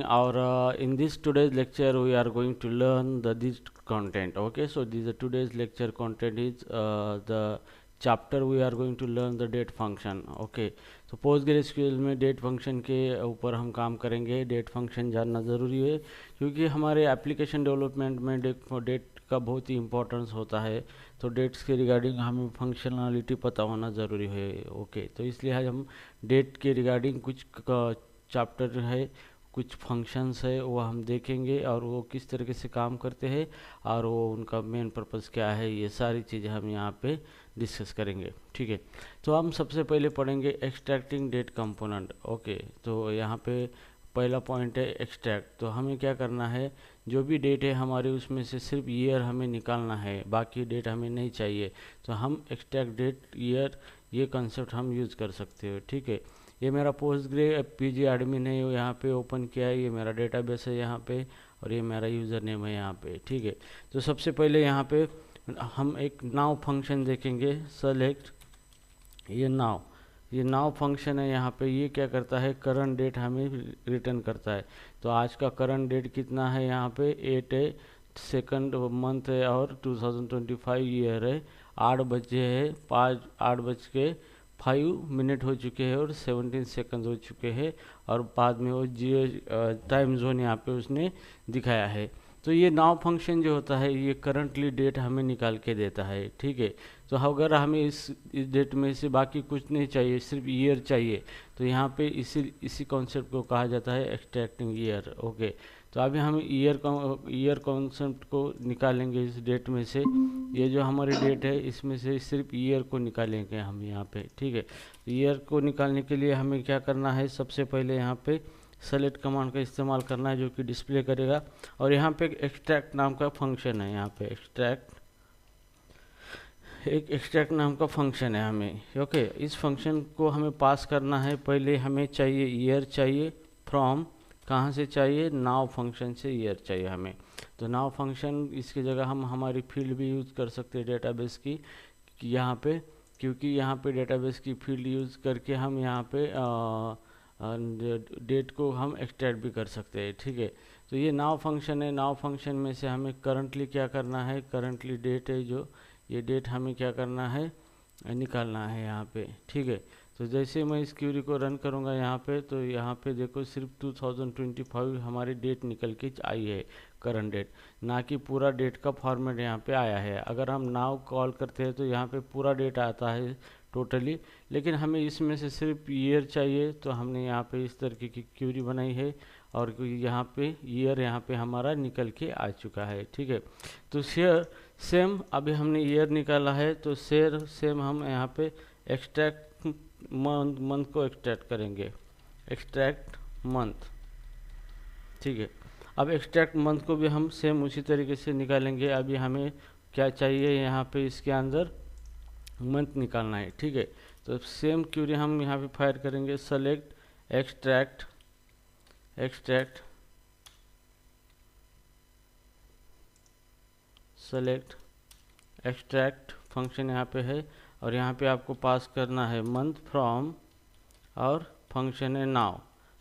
In this today's lecture we are going to learn this content. Okay, so this today's lecture content is the chapter we are going to learn the date function. Okay, तो PostgreSQL में date function के ऊपर हम काम करेंगे. Date function जानना ज़रूरी है क्योंकि हमारे एप्लीकेशन डेवलपमेंट में डेट का बहुत ही इम्पोर्टेंस होता है. तो डेट्स के रिगार्डिंग हमें फंक्शनलिटी पता होना ज़रूरी है. ओके, तो इसलिए आज हम डेट के रिगार्डिंग कुछ चैप्टर है, कुछ फंक्शंस है वो हम देखेंगे और वो किस तरीके से काम करते हैं और वो उनका मेन पर्पस क्या है, ये सारी चीज़ें हम यहाँ पे डिस्कस करेंगे. ठीक है, तो हम सबसे पहले पढ़ेंगे एक्सट्रैक्टिंग डेट कंपोनेंट. ओके, तो यहाँ पे पहला पॉइंट है एक्सट्रैक्ट. तो हमें क्या करना है, जो भी डेट है हमारे उसमें से सिर्फ ईयर हमें निकालना है, बाकी डेट हमें नहीं चाहिए. तो हम एक्सट्रैक्ट डेट ईयर ये कंसेप्ट हम यूज़ कर सकते हो. ठीक है, ये मेरा पोस्टग्रे पीजी एडमिन है, यहाँ पे ओपन किया है. ये मेरा डेटाबेस है यहाँ पे और ये मेरा यूज़र नेम है यहाँ पे. ठीक है, तो सबसे पहले यहाँ पे हम एक नाउ फंक्शन देखेंगे. सेलेक्ट ये नाउ फंक्शन है यहाँ पे. ये क्या करता है, करंट डेट हमें रिटर्न करता है. तो आज का करंट डेट कितना है, यहाँ पे 8 है, सेकंड मंथ है और 2025 ईयर है. 8 बजे है, 8 बज के 5 मिनट हो चुके हैं और 17 सेकंड हो चुके हैं और बाद में वो जियो टाइम जोन यहाँ पे उसने दिखाया है. तो ये नाउ फंक्शन जो होता है ये करंटली डेट हमें निकाल के देता है. ठीक है, तो अगर हमें इस डेट में से बाकी कुछ नहीं चाहिए, सिर्फ ईयर चाहिए, तो यहाँ पे इसी कॉन्सेप्ट को कहा जाता है एक्सट्रैक्टिंग ईयर. ओके, तो अभी हम ईयर कॉन्सेप्ट को निकालेंगे इस डेट में से. ये जो हमारी डेट है इसमें से सिर्फ ईयर को निकालेंगे हम यहाँ पे. ठीक है, ईयर को निकालने के लिए हमें क्या करना है, सबसे पहले यहाँ पे सेलेक्ट कमांड का इस्तेमाल करना है जो कि डिस्प्ले करेगा. और यहाँ पे एक्सट्रैक्ट नाम का फंक्शन है. यहाँ पे एक्सट्रैक्ट नाम का फंक्शन है हमें. ओके, इस फंक्शन को हमें पास करना है. पहले हमें चाहिए ईयर चाहिए, फ्रॉम कहाँ से चाहिए, नाउ फंक्शन से ईयर चाहिए हमें. तो नाउ फंक्शन इसकी जगह हम हमारी फील्ड भी यूज़ कर सकते हैं डेटाबेस की यहाँ पे, क्योंकि यहाँ पे डेटाबेस की फील्ड यूज़ करके हम यहाँ पे डेट को हम एक्सट्रैक्ट भी कर सकते हैं. ठीक है, तो ये नाउ फंक्शन है. नाउ फंक्शन में से हमें करंटली क्या करना है, करंटली डेट है जो ये डेट हमें क्या करना है, निकालना है यहाँ पे. ठीक है, तो जैसे मैं इस क्यूरी को रन करूँगा यहाँ पे, तो यहाँ पे देखो सिर्फ 2025 हमारी डेट निकल के आई है, करंट डेट, ना कि पूरा डेट का फॉर्मेट यहाँ पे आया है. अगर हम नाउ कॉल करते हैं तो यहाँ पे पूरा डेट आता है टोटली, लेकिन हमें इसमें से सिर्फ ईयर चाहिए. तो हमने यहाँ पे इस तरीके की क्यूरी बनाई है और यहाँ पे ईयर यहाँ पे हमारा निकल के आ चुका है. ठीक है, तो सेम अभी हमने ईयर निकाला है, तो सेम हम यहाँ पे एक्सट्रैक्ट मंथ को एक्सट्रैक्ट करेंगे, एक्सट्रैक्ट मंथ. ठीक है, अब एक्सट्रैक्ट मंथ को भी हम सेम उसी तरीके से निकालेंगे. अभी हमें क्या चाहिए, यहाँ पे इसके अंदर मंथ निकालना है. ठीक है, तो सेम क्यूरी हम यहाँ पे फायर करेंगे. Select extract select extract function यहाँ पे है और यहाँ पे आपको पास करना है मंथ फ्रॉम और फंक्शन है नाउ.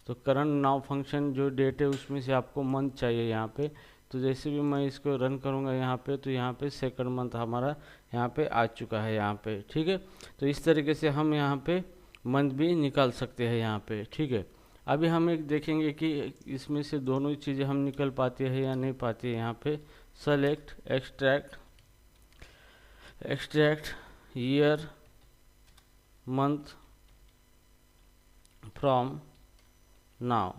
तो करंट नाउ फंक्शन जो डेट है उसमें से आपको मंथ चाहिए यहाँ पे. तो जैसे भी मैं इसको रन करूँगा यहाँ पे, तो यहाँ पे सेकंड मंथ हमारा यहाँ पे आ चुका है यहाँ पे. ठीक है, तो इस तरीके से हम यहाँ पे मंथ भी निकाल सकते हैं यहाँ पे. ठीक है, अभी हम एक देखेंगे कि इसमें से दोनों चीज़ें हम निकल पाते हैं या नहीं पाते हैं. यहाँ पे select extract year month from now.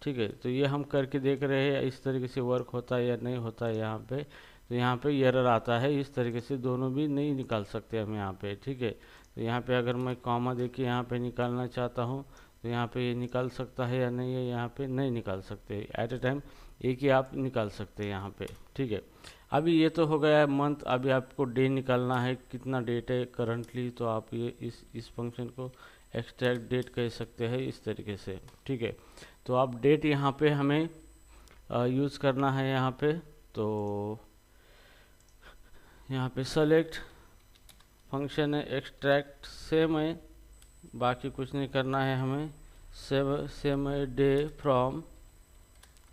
ठीक है, तो ये हम करके देख रहे हैं इस तरीके से वर्क होता है या नहीं होता है यहाँ पे. तो यहाँ पे एरर आता है, इस तरीके से दोनों भी नहीं निकाल सकते हम यहाँ पे. ठीक है, तो यहाँ पे अगर मैं कॉमा देके यहाँ पे निकालना चाहता हूँ तो यहाँ पे ये निकाल सकता है या नहीं है, यहाँ पे नहीं निकाल सकते. एट ए टाइम एक ही आप निकाल सकते हैं यहाँ पे. ठीक है, अभी ये तो हो गया है मंथ. अभी आपको डे निकालना है, कितना डेट है करंटली. तो आप ये इस फंक्शन को एक्सट्रैक्ट डेट कह सकते हैं इस तरीके से. ठीक है, तो आप डेट यहाँ पे हमें यूज़ करना है यहाँ पे. तो यहाँ पे सेलेक्ट फंक्शन है एक्सट्रैक्ट, सेम है, बाकी कुछ नहीं करना है हमें. सेम है डे फ्रॉम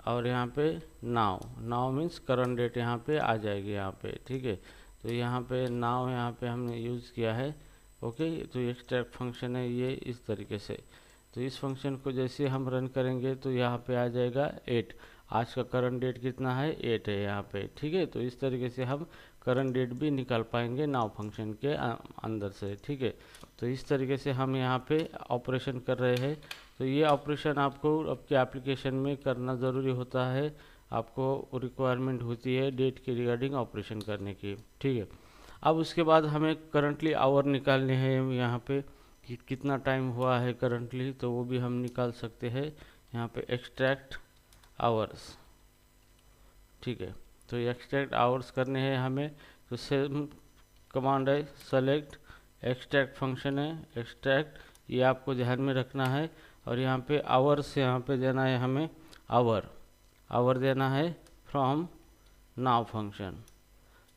और यहाँ पे now, now means current date यहाँ पे आ जाएगी यहाँ पे, ठीक है। तो यहाँ पे नाउ यहाँ पे हमने यूज़ किया है, ओके। तो एक्सट्रैक्ट फंक्शन है ये इस तरीके से। तो इस फंक्शन को जैसे हम रन करेंगे तो यहाँ पे आ जाएगा 8। आज का करंट डेट कितना है, 8 है यहाँ पे, ठीक है। तो इस तरीके से हम करंट डेट भी निकाल पाएंगे नाउ फंक्शन के अंदर से, ठीक है। तो इस तरीके से हम यहाँ पे ऑपरेशन कर रहे हैं। तो ये ऑपरेशन आपको आपके एप्लीकेशन में करना ज़रूरी होता है, आपको रिक्वायरमेंट होती है डेट के रिगार्डिंग ऑपरेशन करने की, ठीक है। अब उसके बाद हमें करंटली आवर निकालने हैं यहाँ पे कि कितना टाइम हुआ है करंटली, तो वो भी हम निकाल सकते हैं यहाँ पे एक्सट्रैक्ट आवर्स, ठीक है। तो एक्सट्रैक्ट आवर्स करने हैं हमें, तो सेम कमांड है सेलेक्ट, एक्सट्रैक्ट फंक्शन है एक्सट्रैक्ट, ये आपको ध्यान में रखना है। और यहाँ पे आवर्स यहाँ पे देना है हमें आवर, आवर देना है फ्रॉम नाउ फंक्शन।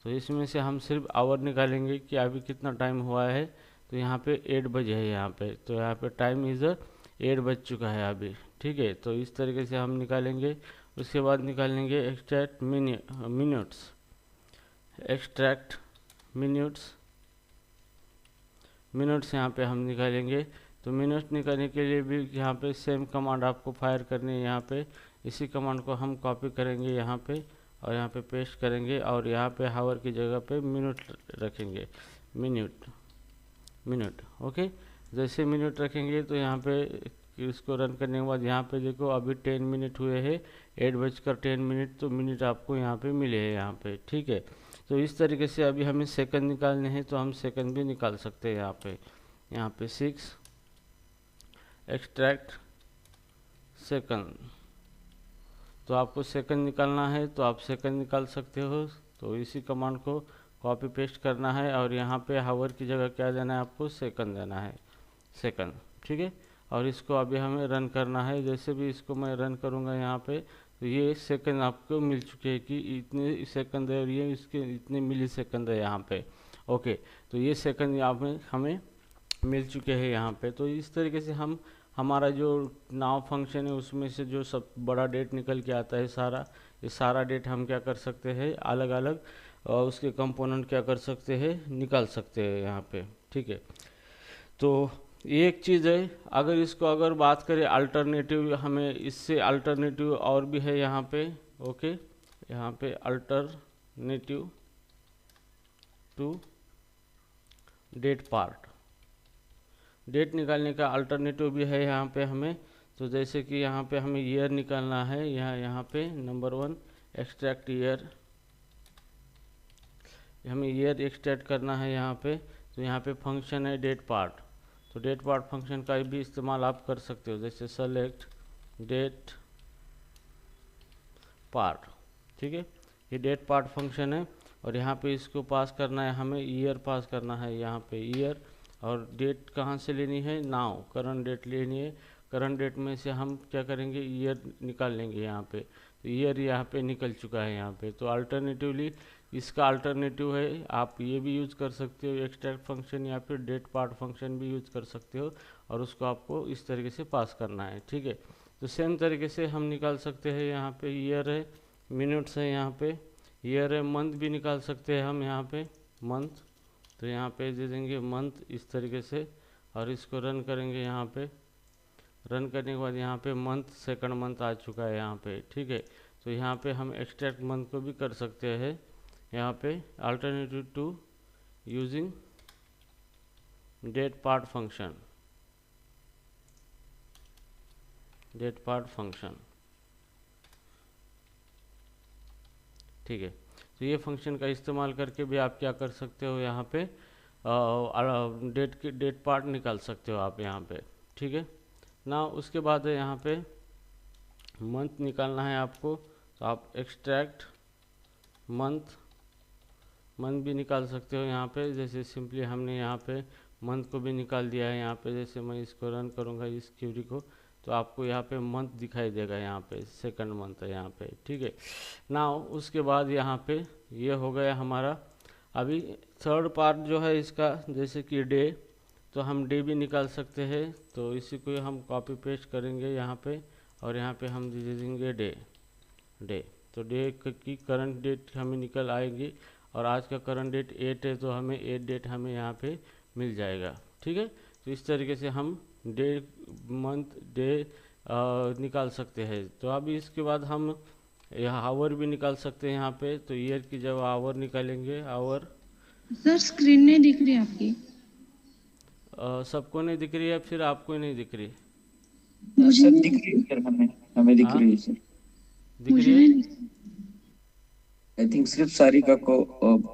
तो इसमें से हम सिर्फ आवर निकालेंगे कि अभी कितना टाइम हुआ है। तो यहाँ पे 8 बजे है यहाँ पे, तो यहाँ पे टाइम इज़ 8 बज चुका है अभी, ठीक है। तो इस तरीके से हम निकालेंगे। उसके बाद निकालेंगे extract minutes, extract minutes, minutes यहाँ पे हम निकालेंगे। तो मिनट्स निकालने के लिए भी यहाँ पे सेम कमांड आपको फायर करनी है यहाँ पे। इसी कमांड को हम कॉपी करेंगे यहाँ पे और यहाँ पे पेस्ट करेंगे और यहाँ पे हावर की जगह पे मिनट रखेंगे, मिनट, मिनट, ओके। जैसे मिनट रखेंगे तो यहाँ पे इसको रन करने के बाद यहाँ पे देखो अभी 10 मिनट हुए हैं, 8:10, तो मिनट आपको यहाँ पे मिले हैं यहाँ पे, ठीक है। तो इस तरीके से अभी हमें सेकंड निकालने हैं, तो हम सेकंड भी निकाल सकते हैं यहाँ पे 6 एक्सट्रैक्ट सेकंड। तो आपको सेकंड निकालना है तो आप सेकंड निकाल सकते हो। तो इसी कमांड को कॉपी पेस्ट करना है और यहाँ पे हावर की जगह क्या देना है, आपको सेकंड देना है, सेकंड, ठीक है। और इसको अभी हमें रन करना है। जैसे भी इसको मैं रन करूँगा यहाँ पे, तो ये सेकंड आपको मिल चुके हैं कि इतने सेकंड है और ये इसके इतने मिली सेकंड है यहाँ पे, ओके। तो ये सेकंड यहाँ पे हमें मिल चुके हैं यहाँ पे। तो इस तरीके से हम हमारा जो नाउ फंक्शन है उसमें से जो सब बड़ा डेट निकल के आता है सारा, ये सारा डेट हम क्या कर सकते हैं, अलग अलग उसके कंपोनेंट क्या कर सकते हैं, निकाल सकते हैं यहाँ पे, ठीक है। तो ये एक चीज़ है। अगर इसको अगर बात करें अल्टरनेटिव, हमें इससे अल्टरनेटिव और भी है यहाँ पे, ओके। यहाँ पे alternative to date part, date निकालने का अल्टरनेटिव भी है यहाँ पे हमें। तो जैसे कि यहाँ पे हमें ईयर निकालना है, यहाँ पे नंबर 1 एक्सट्रैक्ट ईयर, हमें ईयर एक्सट्रैक्ट करना है यहाँ पे। तो यहाँ पे फंक्शन है डेट पार्ट, तो डेट पार्ट फंक्शन का भी इस्तेमाल आप कर सकते हो, जैसे सेलेक्ट डेट पार्ट, ठीक है। ये डेट पार्ट फंक्शन है और यहाँ पे इसको पास करना है हमें, ईयर पास करना है यहाँ पे ईयर, और डेट कहाँ से लेनी है, नाउ, करंट डेट लेनी है। करंट डेट में से हम क्या करेंगे, ईयर निकाल लेंगे यहाँ पे। तो ईयर यहाँ पे निकल चुका है यहाँ पे। तो अल्टरनेटिवली इसका अल्टरनेटिव है, आप ये भी यूज़ कर सकते हो एक्सट्रैक्ट फंक्शन, या फिर डेट पार्ट फंक्शन भी यूज़ कर सकते हो और उसको आपको इस तरीके से पास करना है, ठीक है। तो सेम तरीके से हम निकाल सकते हैं यहाँ पे ईयर है, मिनट्स है यहाँ पे, ईयर है, मंथ भी निकाल सकते हैं हम यहाँ पे मंथ। तो यहाँ पे दे देंगे मंथ इस तरीके से और इसको रन करेंगे यहाँ पे। रन करने के बाद यहाँ पे मंथ, सेकंड मंथ आ चुका है यहाँ पे, ठीक है। तो यहाँ पे हम एक्सट्रैक्ट मंथ को भी कर सकते हैं यहाँ पे, alternative to using date part function, date part function, ठीक है। तो ये फंक्शन का इस्तेमाल करके भी आप क्या कर सकते हो, यहाँ पे डेट पार्ट निकाल सकते हो आप यहाँ पे, ठीक है ना। उसके बाद है यहाँ पे मंथ निकालना है आपको, तो आप एक्सट्रैक्ट मंथ, मंथ भी निकाल सकते हो यहाँ पे। जैसे सिंपली हमने यहाँ पे मंथ को भी निकाल दिया है यहाँ पे। जैसे मैं इसको रन करूँगा इस क्वेरी को, तो आपको यहाँ पे मंथ दिखाई देगा, यहाँ पे सेकंड मंथ है यहाँ पे, ठीक है ना। उसके बाद यहाँ पे ये हो गया हमारा। अभी थर्ड पार्ट जो है इसका, जैसे कि डे, तो हम डे भी निकाल सकते हैं। तो इसी को हम कॉपी पेस्ट करेंगे यहाँ पे और यहाँ पे हम दे देंगे डे, डे। तो डे की करंट डेट हमें निकल आएगी, और आज का करंट डेट 8 है, तो हमें 8 डेट हमें यहाँ पे मिल जाएगा। ठीक है, तो इस तरीके से हम डे, मंथ, डे निकाल सकते हैं। तो अभी इसके बाद हम यहाँ आवर भी निकाल सकते हैं यहाँ पे। तो ईयर की जब आवर निकालेंगे, आवर सर स्क्रीन नहीं दिख रही आपकी। सबको नहीं दिख रही है, फिर आपको ही नहीं दिख रही? मुझे सर नहीं दिख दिख रही है रही। सर, हमें हमें दिख हाँ, रही है सर। दिख रही मुझे है। नहीं दिख रही। आई थिंक सिर्फ सारिका को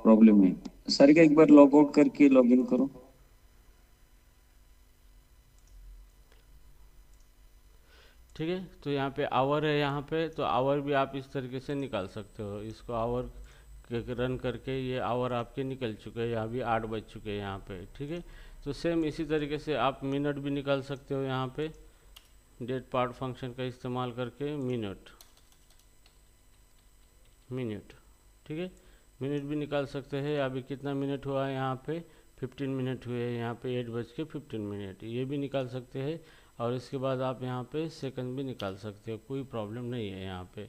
प्रॉब्लम है। सारिका एक बार लॉग आउट करके लॉग इन करो। ठीक है, तो यहाँ पे आवर है यहाँ पे, तो आवर भी आप इस तरीके से निकाल सकते हो। इसको आवर रन करके ये आवर आपके निकल चुके हैं, यहाँ भी 8 बज चुके हैं यहाँ पे। ठीक है, तो सेम इसी तरीके से आप मिनट भी निकाल सकते हो यहाँ पे, डेट पार्ट फंक्शन का इस्तेमाल करके मिनट, मिनट। ठीक है, मिनट भी निकाल सकते हैं। अभी कितना मिनट हुआ है यहाँ पे? 15 मिनट हुए हैं यहाँ पे, 8:15, ये भी निकाल सकते हैं। और इसके बाद आप यहाँ पे सेकंड भी निकाल सकते हो, कोई प्रॉब्लम नहीं है यहाँ पे,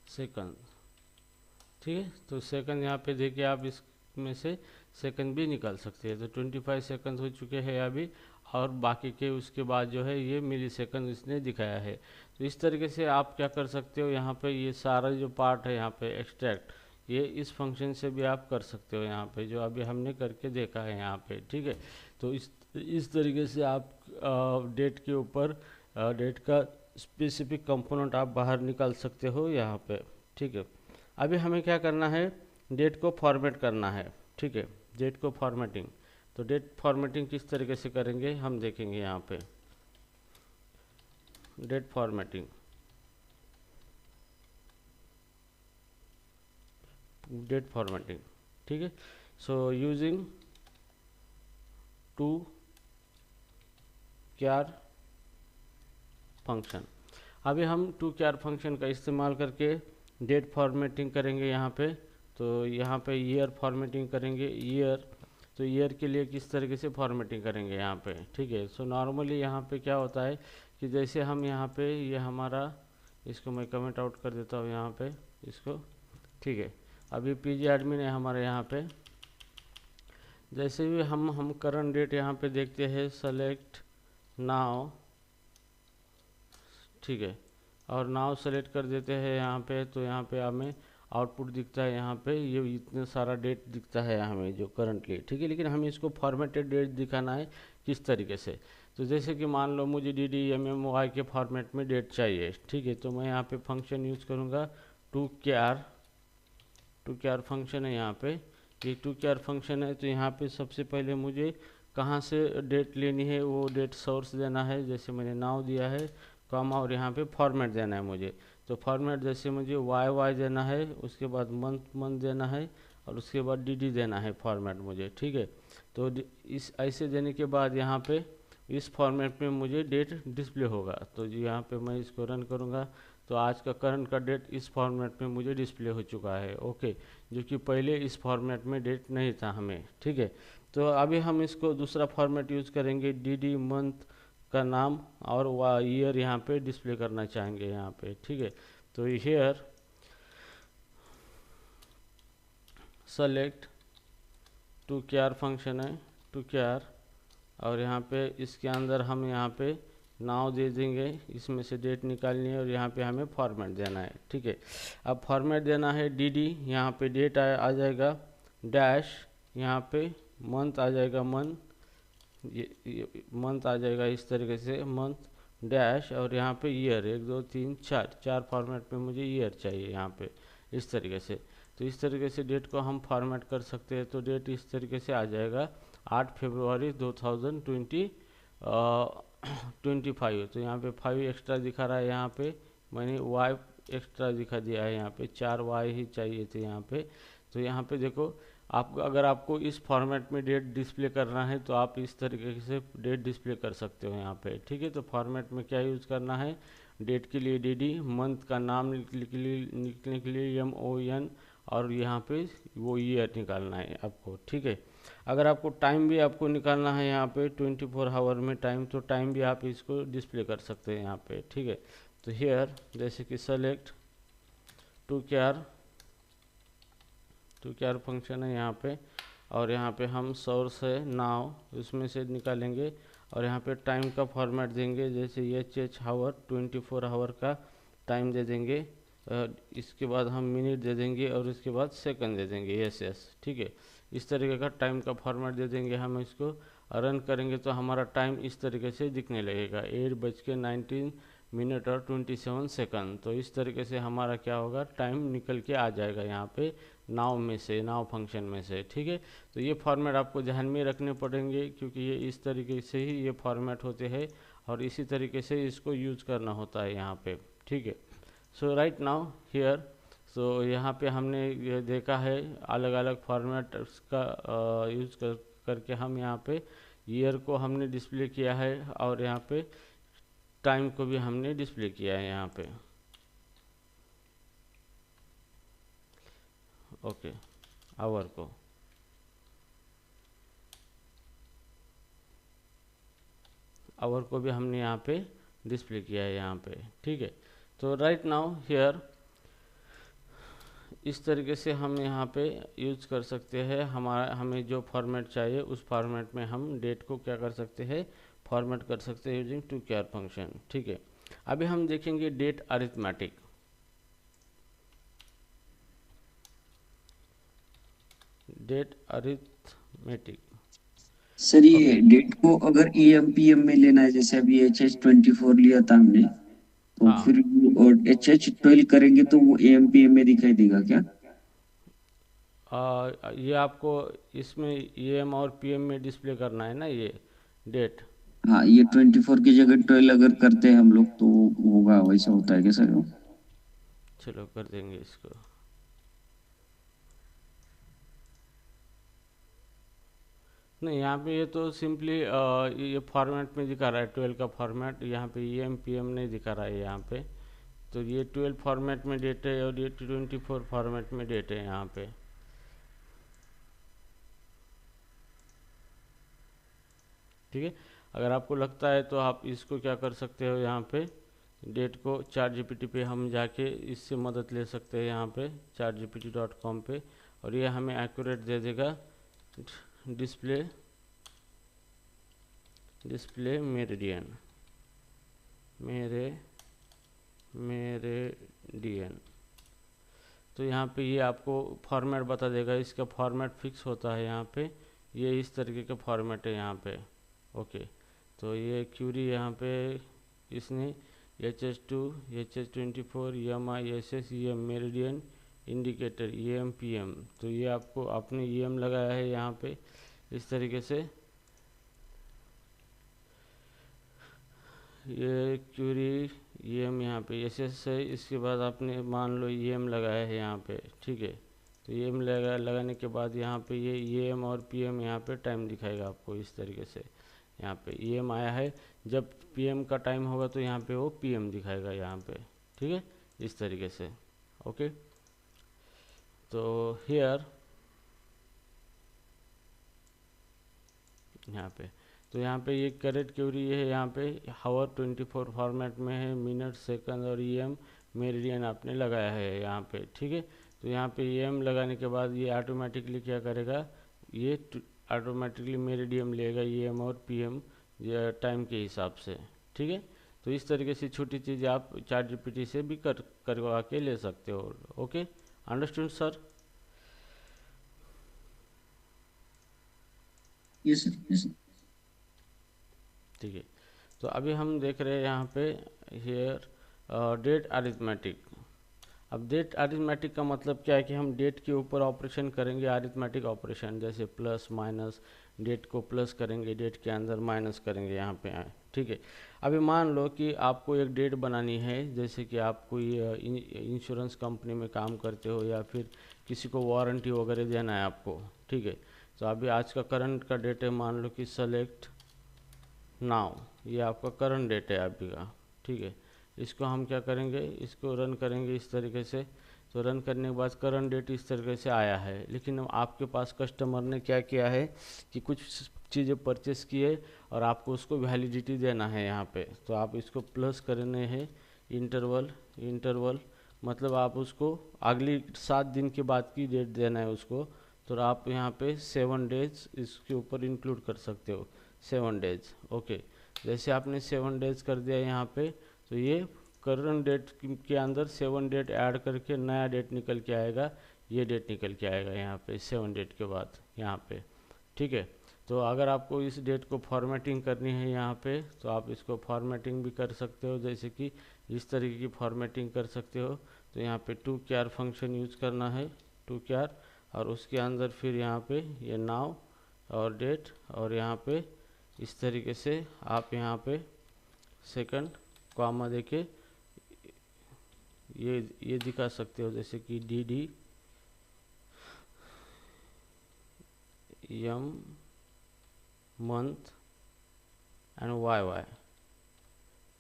सेकंड। ठीक है, तो सेकंड यहाँ पे देखिए, आप इसमें से सेकंड भी निकाल सकते हैं। तो 25 सेकंड हो चुके हैं अभी, और बाकी के उसके बाद जो है ये मिली सेकंड इसने दिखाया है। तो इस तरीके से आप क्या कर सकते हो, यहाँ पे ये सारा जो पार्ट है यहाँ पे एक्सट्रैक्ट, ये इस फंक्शन से भी आप कर सकते हो यहाँ पे, जो अभी हमने करके देखा है यहाँ पे। ठीक है, तो इस तरीके से आप डेट के ऊपर डेट का स्पेसिफिक कंपोनेंट आप बाहर निकाल सकते हो यहाँ पे। ठीक है, अभी हमें क्या करना है, डेट को फॉर्मेट करना है। ठीक है, डेट को फॉर्मेटिंग, तो डेट फॉर्मेटिंग किस तरीके से करेंगे हम देखेंगे यहाँ पे। Date formatting, date formatting. ठीक है, so using to char function, अभी हम टू क्यार फंक्शन का इस्तेमाल करके डेट फॉर्मेटिंग करेंगे यहाँ पे। तो यहाँ पे ईयर फॉर्मेटिंग करेंगे, ईयर। तो ईयर के लिए किस तरीके से फॉर्मेटिंग करेंगे यहाँ पे। ठीक है, सो नॉर्मली यहाँ पे क्या होता है कि जैसे हम यहाँ पे ये हमारा, इसको मैं कमेंट आउट कर देता हूँ यहाँ पे इसको। ठीक है, अभी पीजी एडमिन है हमारे यहाँ पे। जैसे भी हम करंट डेट यहाँ पे देखते हैं, सेलेक्ट नाउ। ठीक है, और नाउ सेलेक्ट कर देते हैं यहाँ पे, तो यहाँ पे हमें आउटपुट दिखता है यहाँ पे, ये इतना सारा डेट दिखता है हमें जो करंटली। ठीक है, लेकिन हमें इसको फॉर्मेटेड डेट दिखाना है किस तरीके से। तो जैसे कि मान लो मुझे DDMMY के फॉर्मेट में डेट चाहिए। ठीक है, तो मैं यहाँ पे फंक्शन यूज़ करूँगा टू क्यार फंक्शन है यहाँ पे। ये टू क्यार फंक्शन है, तो यहाँ पे सबसे पहले मुझे कहाँ से डेट लेनी है, वो डेट सोर्स देना है, जैसे मैंने नाउ दिया है कॉमा, और यहाँ पे फॉर्मेट देना है मुझे। तो फॉर्मेट जैसे मुझे वाई देना है, उसके बाद मंथ देना है, और उसके बाद DD देना है फॉर्मेट मुझे। ठीक है, तो इस ऐसे देने के बाद यहाँ पे इस फॉर्मेट में मुझे डेट डिस्प्ले होगा। तो जी यहाँ पे मैं इसको रन करूँगा, तो आज का करंट का डेट इस फॉर्मेट में मुझे डिस्प्ले हो चुका है। ओके, जो कि पहले इस फॉर्मेट में डेट नहीं था हमें। ठीक है, तो अभी हम इसको दूसरा फॉर्मेट यूज़ करेंगे, DD मंथ का नाम और ईयर यहाँ पे डिस्प्ले करना चाहेंगे यहाँ पे। ठीक है, तो here select to char function है, टू क्यार, और यहाँ पे इसके अंदर हम यहाँ पे नाउ दे देंगे, इसमें से डेट निकालनी है, और यहाँ पे हमें फॉर्मेट देना है। ठीक है, अब फॉर्मेट देना है DD, यहाँ पे डेट आ जाएगा, डैश, यहाँ पे मंथ आ जाएगा, मंथ, ये मंथ आ जाएगा इस तरीके से, मंथ डैश, और यहाँ पे ईयर, 1 2 3 4 फॉर्मेट में मुझे ईयर चाहिए यहाँ पे इस तरीके से। तो इस तरीके से डेट को हम फॉर्मेट कर सकते हैं। तो डेट इस तरीके से आ जाएगा 8 फरवरी 2025। तो यहाँ पे 5 एक्स्ट्रा दिखा रहा है, यहाँ पे मैंने वाई एक्स्ट्रा दिखा दिया है, यहाँ पे 4 वाई ही चाहिए थे यहाँ पे। तो यहाँ पे देखो, आप अगर आपको इस फॉर्मेट में डेट डिस्प्ले करना है, तो आप इस तरीके से डेट डिस्प्ले कर सकते हो यहाँ पे। ठीक है, तो फॉर्मेट में क्या यूज़ करना है, डेट के लिए DD, मंथ का नाम लिखने के लिए MON, और यहाँ पे वो ईयर निकालना है आपको। ठीक है, अगर आपको टाइम भी आपको निकालना है यहाँ पे 24 आवर में टाइम, तो टाइम भी आप इसको डिस्प्ले कर सकते हैं यहाँ पे। ठीक है, तो हियर जैसे कि सेलेक्ट टू कैर फंक्शन है यहाँ पे, और यहाँ पे हम सोर्स है नाउ उसमें से निकालेंगे, और यहाँ पे टाइम का फॉर्मेट देंगे, जैसे एच हावर 24 आवर का टाइम दे देंगे, इसके बाद हम मिनट दे देंगे, और उसके बाद सेकंड दे देंगे एस। ठीक है, इस तरीके का टाइम का फॉर्मेट दे देंगे। हम इसको रन करेंगे तो हमारा टाइम इस तरीके से दिखने लगेगा 8:19 और 27 सेकंड। तो इस तरीके से हमारा क्या होगा, टाइम निकल के आ जाएगा यहाँ पे नाव में से, नाव फंक्शन में से। ठीक है, तो ये फॉर्मेट आपको ध्यान में रखने पड़ेंगे, क्योंकि ये इस तरीके से ही ये फॉर्मेट होते हैं, और इसी तरीके से इसको यूज करना होता है यहाँ पे। ठीक है, सो राइट नाउ हियर, सो यहाँ पे हमने ये देखा है अलग अलग फॉर्मेट का यूज करके हम यहाँ पे ईयर को हमने डिस्प्ले किया है, और यहाँ पे टाइम को भी हमने डिस्प्ले किया है यहाँ पे। ओके, आवर को भी हमने यहाँ पे डिस्प्ले किया है यहाँ पे। ठीक है, तो राइट नाउ हियर इस तरीके से हम यहाँ पे यूज कर सकते हैं। हमें जो फॉर्मेट चाहिए उस फॉर्मेट में हम डेट को क्या कर सकते हैं, फॉर्मेट कर सकते हैं यूजिंग टू कैर फंक्शन। ठीक है, अभी हम देखेंगे डेट अरिथमेटिक। सर ये डेट को अगर EM PM में लेना है, जैसे अभी HH24 लिया था हमने, तो हाँ, फिर और HH12 करेंगे तो वो AM PM में दिखाई देगा क्या? ये आपको इसमें AM और PM में डिस्प्ले करना है ना ये डेट। हाँ, ये 24 की जगह 12 अगर करते हैं हम लोग तो होगा, वैसा होता है क्या सर? चलो कर देंगे इसको। नहीं, यहाँ पे ये तो सिंपली ये फॉर्मेट में दिखा रहा है 12 का फॉर्मेट, यहाँ पे EM PM नहीं दिखा रहा है यहाँ पे। तो ये 12 फॉर्मेट में डेट है, और ये 24 फॉर्मेट में डेट है यहाँ पे। ठीक है, अगर आपको लगता है तो आप इसको क्या कर सकते हो, यहाँ पे डेट को ChatGPT पे हम जाके इससे मदद ले सकते हैं यहाँ पे ChatGPT.com पे, और ये हमें एक्यूरेट दे देगा डिस्प्ले मेरिडियन। तो यहाँ पे ये आपको फॉर्मेट बता देगा, इसका फॉर्मेट फिक्स होता है यहाँ पे, ये इस तरीके का फॉर्मेट है यहाँ पे। ओके, तो ये क्यूरी यहाँ पे इसने HS2 HS24 EMI SS EM meridian indicator EM PM, तो ये आपको आपने EM लगाया है यहाँ पे इस तरीके से। ये क्यूरी EM यहाँ पे SS है, इसके बाद आपने मान लो EM लगाया है यहाँ पे। ठीक है, तो EM लगाने के बाद यहाँ पे ये AM और PM यहाँ पे टाइम दिखाएगा आपको इस तरीके से। यहाँ पे EM आया है, जब PM का टाइम होगा तो यहाँ पे वो PM दिखाएगा यहाँ पे। ठीक है, इस तरीके से। ओके, तो हियर यहाँ पे, तो यहाँ पे ये करेक्ट क्यूरी है, यहाँ पे हावर 24 फॉर्मेट में है, मिनट सेकंड और EM मेरिडियन आपने लगाया है यहाँ पे। ठीक है, तो यहाँ पे EM लगाने के बाद ये ऑटोमेटिकली क्या करेगा, ये ऑटोमेटिकली मेरिडियन लेगा EM और PM टाइम के हिसाब से। ठीक है, तो इस तरीके से छोटी चीज़ आप ChatGPT से भी करवा के ले सकते हो। Okay, understood sir? Yes sir. ठीक है, तो अभी हम देख रहे हैं यहाँ पे हियर डेट अरिथमेटिक। अब डेट अरिथमेटिक का मतलब क्या है कि हम डेट के ऊपर ऑपरेशन करेंगे, अरिथमेटिक ऑपरेशन, जैसे प्लस माइनस, डेट को प्लस करेंगे, डेट के अंदर माइनस करेंगे यहाँ पे आए। ठीक है, अभी मान लो कि आपको एक डेट बनानी है, जैसे कि आप कोई इंश्योरेंस कंपनी में काम करते हो, या फिर किसी को वारंटी वगैरह देना है आपको। ठीक है, तो अभी आज का करंट का डेट है, मान लो कि सेलेक्ट नाउ, ये आपका करंट डेट है अभी का। ठीक है, इसको हम क्या करेंगे, इसको रन करेंगे इस तरीके से। तो रन करने के बाद करंट डेट इस तरीके से आया है, लेकिन आपके पास कस्टमर ने क्या किया है कि कुछ चीज़ें परचेस की है, और आपको उसको वैलिडिटी देना है यहाँ पे। तो आप इसको प्लस करने हैं इंटरवल इंटरवल मतलब आप उसको अगली 7 दिन के बाद की डेट देना है उसको, तो आप यहाँ पे 7 डेज इसके ऊपर इंक्लूड कर सकते हो, 7 डेज। ओके, जैसे आपने 7 डेज कर दिया यहाँ पे, तो ये करंट डेट के अंदर 7 डेट ऐड करके नया डेट निकल के आएगा, ये डेट निकल के आएगा यहाँ पे 7 डेट के बाद यहाँ पे। ठीक है, तो अगर आपको इस डेट को फॉर्मेटिंग करनी है यहाँ पे, तो आप इसको फॉर्मेटिंग भी कर सकते हो, जैसे कि इस तरीके की फॉर्मेटिंग कर सकते हो। तो यहाँ पे टू क्यार फंक्शन यूज करना है, टू क्यार, और उसके अंदर फिर यहाँ पे ये नाउ और डेट, और यहाँ पे इस तरीके से आप यहाँ पे सेकंड कॉमा देके ये दिखा सकते हो, जैसे कि D D M month and Y Y.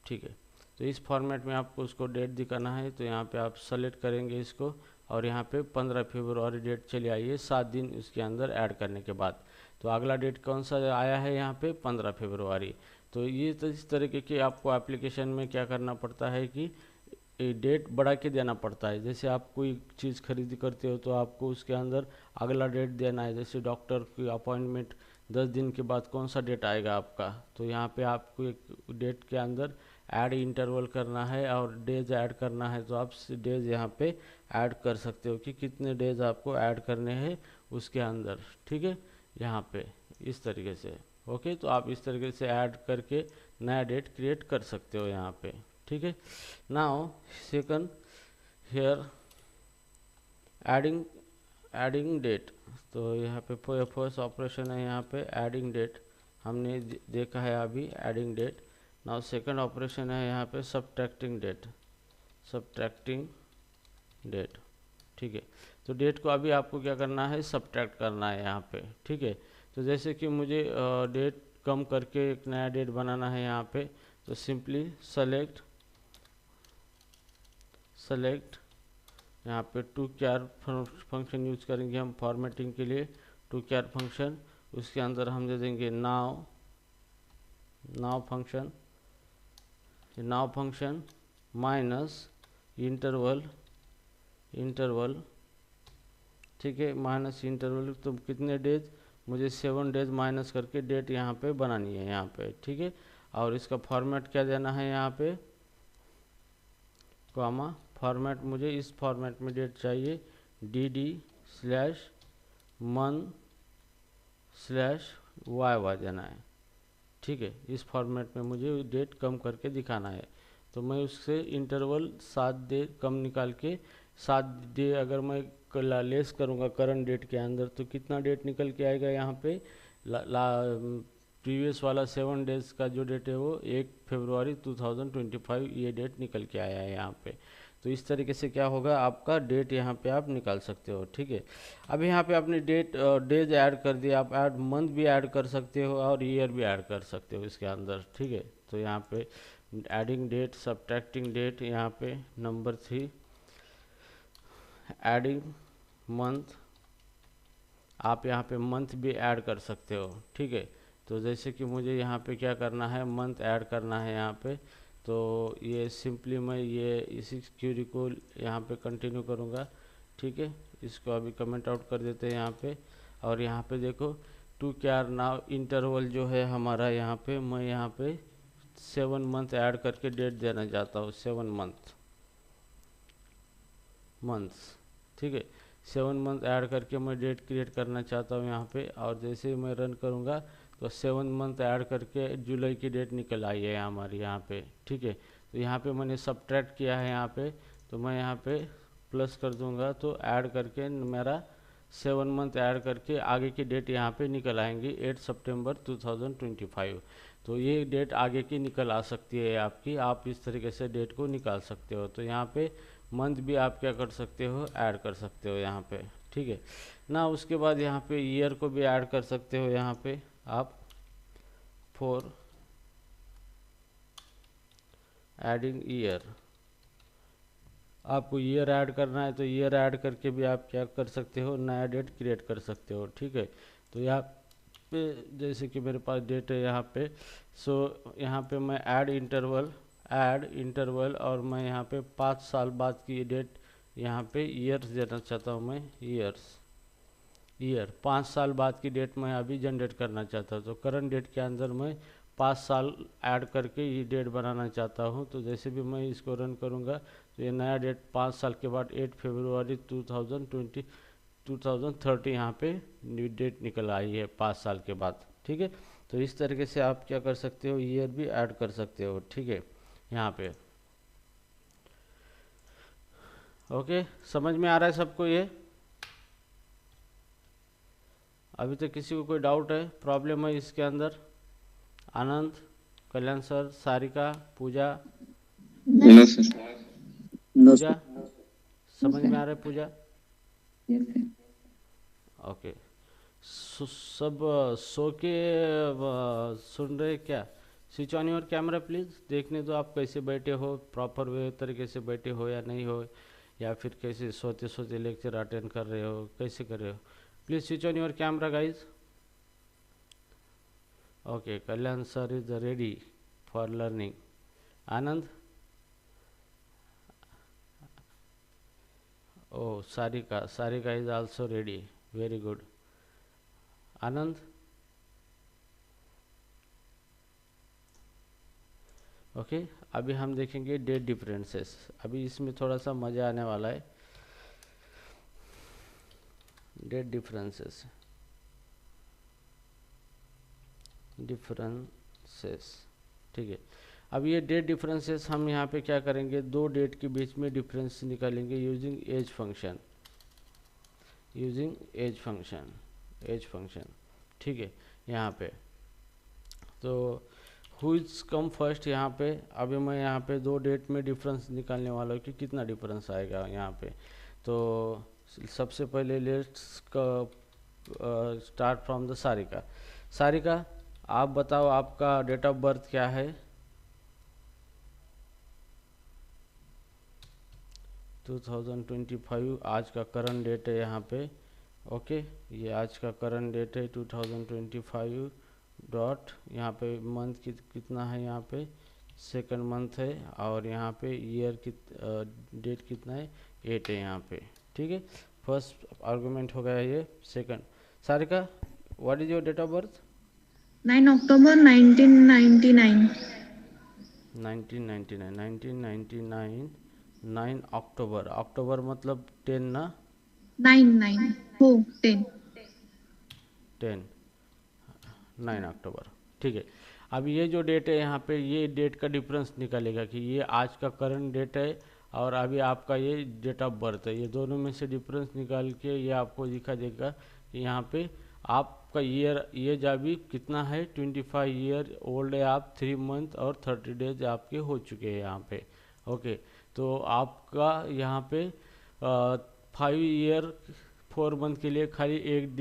ठीक है, तो इस फॉर्मेट में आपको उसको डेट दिखाना है, तो यहाँ पे आप सेलेक्ट करेंगे इसको, और यहाँ पे 15 फरवरी डेट चली आई है 7 दिन इसके अंदर ऐड करने के बाद। तो अगला डेट कौन सा आया है यहाँ पे 15 फरवरी। तो ये तो इस तरीके के आपको एप्लीकेशन में क्या करना पड़ता है कि डेट बढ़ा के देना पड़ता है। जैसे आप कोई चीज़ खरीदी करते हो तो आपको उसके अंदर अगला डेट देना है, जैसे डॉक्टर की अपॉइंटमेंट 10 दिन के बाद कौन सा डेट आएगा आपका, तो यहाँ पे आपको एक डेट के अंदर ऐड इंटरवल करना है और डेज ऐड करना है, तो आप डेज यहाँ पे ऐड कर सकते हो कि कितने डेज आपको ऐड करने हैं उसके अंदर। ठीक है, यहाँ पे इस तरीके से। ओके, तो आप इस तरीके से ऐड करके नया डेट क्रिएट कर सकते हो यहाँ पे। ठीक है, now second here adding date. तो यहाँ पे फर्स्ट ऑपरेशन है यहाँ पे एडिंग डेट, हमने देखा है अभी adding date. Now second operation है यहाँ पे सब्ट्रैक्टिंग डेट। ठीक है, तो डेट को अभी आपको क्या करना है, सब्ट्रैक्ट करना है यहाँ पे। ठीक है, तो जैसे कि मुझे डेट कम करके एक नया डेट बनाना है यहाँ पे, तो सिंपली सेलेक्ट यहाँ पे टू क्यार फंक्शन यूज करेंगे हम फॉर्मेटिंग के लिए, टू क्यार फंक्शन, उसके अंदर हम दे देंगे नाउ फंक्शन माइनस इंटरवल। ठीक है, माइनस इंटरवल, तो कितने डेज, मुझे 7 डेज माइनस करके डेट यहाँ पे बनानी है यहाँ पे। ठीक है, और इसका फॉर्मेट क्या देना है यहाँ पे, कॉमा फॉर्मेट, मुझे इस फॉर्मेट में डेट चाहिए dd/month/yy देना है। ठीक है, इस फॉर्मेट में मुझे डेट कम करके दिखाना है, तो मैं उससे इंटरवल 7 डे कम निकाल के 7 डे अगर मैं लेस करूँगा करंट डेट के अंदर, तो कितना डेट निकल के आएगा यहाँ पे, प्रीवियस वाला 7 डेज का जो डेट है वो 1 फरवरी 2025 ये डेट निकल के आया है यहाँ पे। तो इस तरीके से क्या होगा, आपका डेट यहाँ पे आप निकाल सकते हो। ठीक है, अब यहाँ पे आपने डेज ऐड कर दिया, आप ऐड मंथ भी ऐड कर सकते हो और ईयर भी ऐड कर सकते हो इसके अंदर। ठीक है, तो यहाँ पे एडिंग डेट, सब्ट्रैक्टिंग डेट, यहाँ पे नंबर 3 एडिंग मंथ, आप यहाँ पे मंथ भी ऐड कर सकते हो। ठीक है, तो जैसे कि मुझे यहाँ पे क्या करना है, मंथ ऐड करना है यहाँ पे, तो ये सिंपली मैं ये इसी क्यूरी को यहाँ पे कंटिन्यू करूँगा। ठीक है, इसको अभी कमेंट आउट कर देते हैं यहाँ पे, और यहाँ पे देखो टू क्यार नाउ इंटरवल जो है हमारा, यहाँ पे मैं यहाँ पे 7 मंथ ऐड करके डेट देना चाहता हूँ, 7 मंथ्स। ठीक है, 7 मंथ ऐड करके मैं डेट क्रिएट करना चाहता हूँ यहाँ पे, और जैसे ही मैं रन करूँगा तो 7 मंथ ऐड करके जुलाई की डेट निकल आई है हमारी यहाँ पे। ठीक है, तो यहाँ पे मैंने सब्ट्रैक्ट किया है यहाँ पे, तो मैं यहाँ पे प्लस कर दूँगा, तो ऐड करके मेरा 7 मंथ ऐड करके आगे की डेट यहाँ पे निकल आएंगी 8 सितंबर 2025। तो ये डेट आगे की निकल आ सकती है आपकी, आप इस तरीके से डेट को निकाल सकते हो। तो यहाँ पे मंथ भी आप क्या कर सकते हो, ऐड कर सकते हो यहाँ पे। ठीक है ना, उसके बाद यहाँ पे ईयर को भी ऐड कर सकते हो यहाँ पे आप, फॉर एडिंग ईयर, आपको ईयर ऐड करना है तो ईयर ऐड करके भी आप क्या कर सकते हो, नया डेट क्रिएट कर सकते हो। ठीक है, तो यहाँ पे जैसे कि मेरे पास डेट है यहाँ पे, सो यहाँ पे मैं ऐड इंटरवल ऐड इंटरवल, और मैं यहाँ पे 5 साल बाद की डेट यहाँ पे ईयर्स देना चाहता हूँ। मैं ईयर 5 साल बाद की डेट मैं अभी जनरेट करना चाहता हूँ। तो करंट डेट के अंदर मैं 5 साल ऐड करके ये डेट बनाना चाहता हूँ। तो जैसे भी मैं इसको रन करूँगा तो ये नया डेट 5 साल के बाद 8 फरवरी 2030 यहाँ पे न्यू डेट निकल आई है 5 साल के बाद। ठीक है, तो इस तरीके से आप क्या कर सकते हो, ईयर भी ऐड कर सकते हो। ठीक है, यहाँ पे ओके, समझ में आ रहा है सबको ये? अभी तक किसी को कोई डाउट है, प्रॉब्लम है इसके अंदर? Anand, Kalyan sir, Sarika, Pooja? No sir. No Pooja sir. समझ में आ रहा है? Pooja yes sir. ओके। सब सो के सुन रहे क्या? Switch on your camera please, देखने दो आप कैसे बैठे हो, प्रॉपर वे तरीके से बैठे हो या नहीं हो, या फिर कैसे सोते सोते लेक्चर अटेंड कर रहे हो, कैसे कर रहे हो। Please switch on your camera guys. Okay, Kalyan sir is ready for learning. Anand? Oh, Sarika is also ready. Very good. Anand? Okay, अभी हम देखेंगे डेट डिफरेंसेस। अभी इसमें थोड़ा सा मज़ा आने वाला है। डेट डिफरेंसेस, ठीक है। अब ये डेट डिफरेंसेस हम यहाँ पे क्या करेंगे, दो डेट के बीच में डिफरेंस निकालेंगे using age function, age function. ठीक है, यहाँ पे तो हु इज कम फर्स्ट, यहाँ पे अभी मैं यहाँ पे दो डेट में डिफरेंस निकालने वाला हूँ कि कितना डिफरेंस आएगा यहाँ पे। तो सबसे पहले let's start from the Sarika. Sarika, आप बताओ आपका डेट ऑफ बर्थ क्या है? 2025 आज का करंट डेट है यहाँ पे। ओके, ये आज का करंट डेट है 2025 डॉट, यहाँ पे मंथ कितना है, यहाँ पे सेकंड मंथ है, और यहाँ पे ईयर डेट कितना है, 8 है यहाँ पे। ठीक है, फर्स्ट आर्गुमेंट हो गया ये। Second, Sarika what is your date of birth? 9 October 1999। 1999, 9 October, October मतलब 10 ना? 9 हो 10। 10, 9 अक्टूबर। ठीक है, अब ये जो डेट है यहाँ पे, ये डेट का डिफरेंस निकालेगा कि ये आज का करंट डेट है और अभी आपका ये डेट ऑफ बर्थ है। ये दोनों में से डिफरेंस निकाल के ये आपको दिखा देगा कि यहाँ पे आपका एज अभी कितना है, 25 ईयर ओल्ड है आप, 3 मंथ और 30 डेज आपके हो चुके हैं यहाँ पे। ओके, तो आपका यहाँ पे 5 ईयर 4 मंथ के लिए खाली एक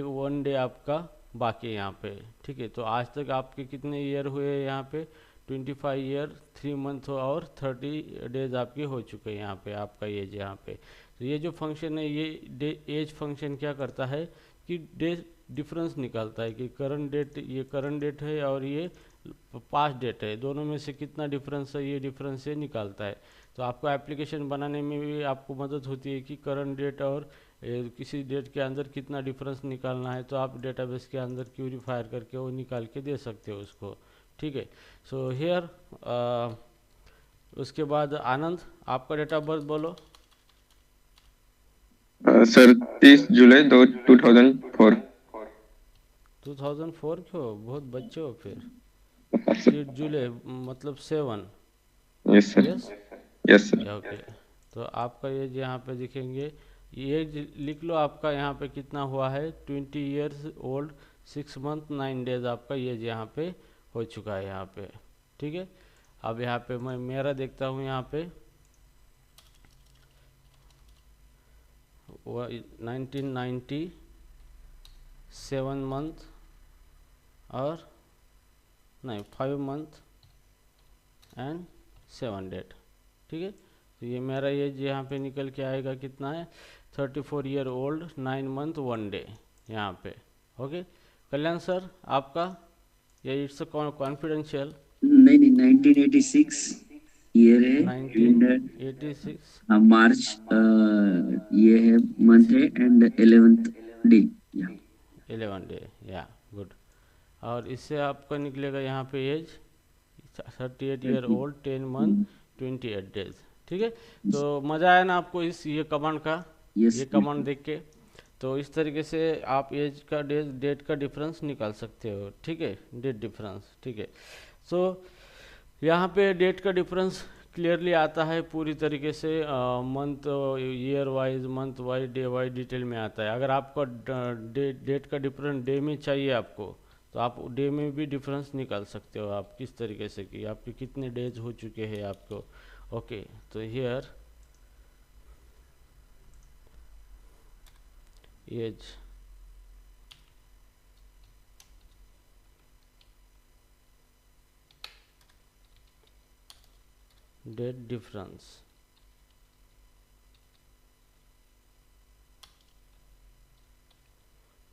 1 डे आपका बाकी है यहाँ पे। ठीक है, तो आज तक आपके कितने ईयर हुए यहाँ पे, 25 ईयर 3 मंथ और 30 डेज आपके हो चुके हैं यहाँ पे, आपका एज यहाँ पे। तो ये जो फंक्शन है, ये एज फंक्शन क्या करता है कि डेट डिफरेंस निकालता है कि करंट डेट, ये करंट डेट है और ये पास्ट डेट है, दोनों में से कितना डिफरेंस है, ये डिफरेंस ये निकालता है। तो आपको एप्लीकेशन बनाने में भी आपको मदद होती है कि करंट डेट और किसी डेट के अंदर कितना डिफरेंस निकालना है, तो आप डेटाबेस के अंदर क्यूरीफायर करके वो निकाल के दे सकते हो उसको। ठीक है, सो हियर उसके बाद आनंद, आपका डेट ऑफ बर्थ बोलो। सर 30 जुलाई 2004। 2004 क्यों, बहुत बच्चे हो फिर। 30 जुलाई मतलब 7। Yes sir. Yes yes sir. Okay, तो आपका एज यहाँ पे दिखेंगे, एज लिख लो आपका यहाँ पे कितना हुआ है, 20 ईयर्स ओल्ड 6 मंथ 9 डेज आपका एज यहाँ पे हो चुका है यहाँ पे। ठीक है, अब यहाँ पे मैं मेरा देखता हूँ यहाँ पे 1990 7 मंथ और नहीं 5 मंथ एंड 7 डेट। ठीक है, तो ये मेरा एज यहाँ पे निकल के आएगा कितना है, 34 ईयर ओल्ड 9 मंथ 1 डे यहाँ पे। ओके, कल्याण सर आपका, या इट्स कॉन्फिडेंशियल? नहीं नहीं 1986 ईयर है एंड 1986 मार्च ये है मंथ है एंड 11th डे। या 11 डे, या गुड। और इससे आपका निकलेगा यहाँ पे age 38 year old 10 month 28 days. ठीक है, तो मज़ा आया ना आपको इस ये कमांड का, यस ये कमांड देख के? तो इस तरीके से आप एज का डेट का डिफरेंस निकाल सकते हो। ठीक है, डेट डिफरेंस। ठीक है, सो यहाँ पे डेट का डिफरेंस क्लियरली आता है पूरी तरीके से, month year wise, month wise, day wise detail में आता है। अगर आपको डेट का डिफरेंस डे में चाहिए आपको, तो आप डे में भी डिफरेंस निकाल सकते हो आप, किस तरीके से कि आपके कितने डेज हो चुके हैं आपको। ओके, तो here age date difference,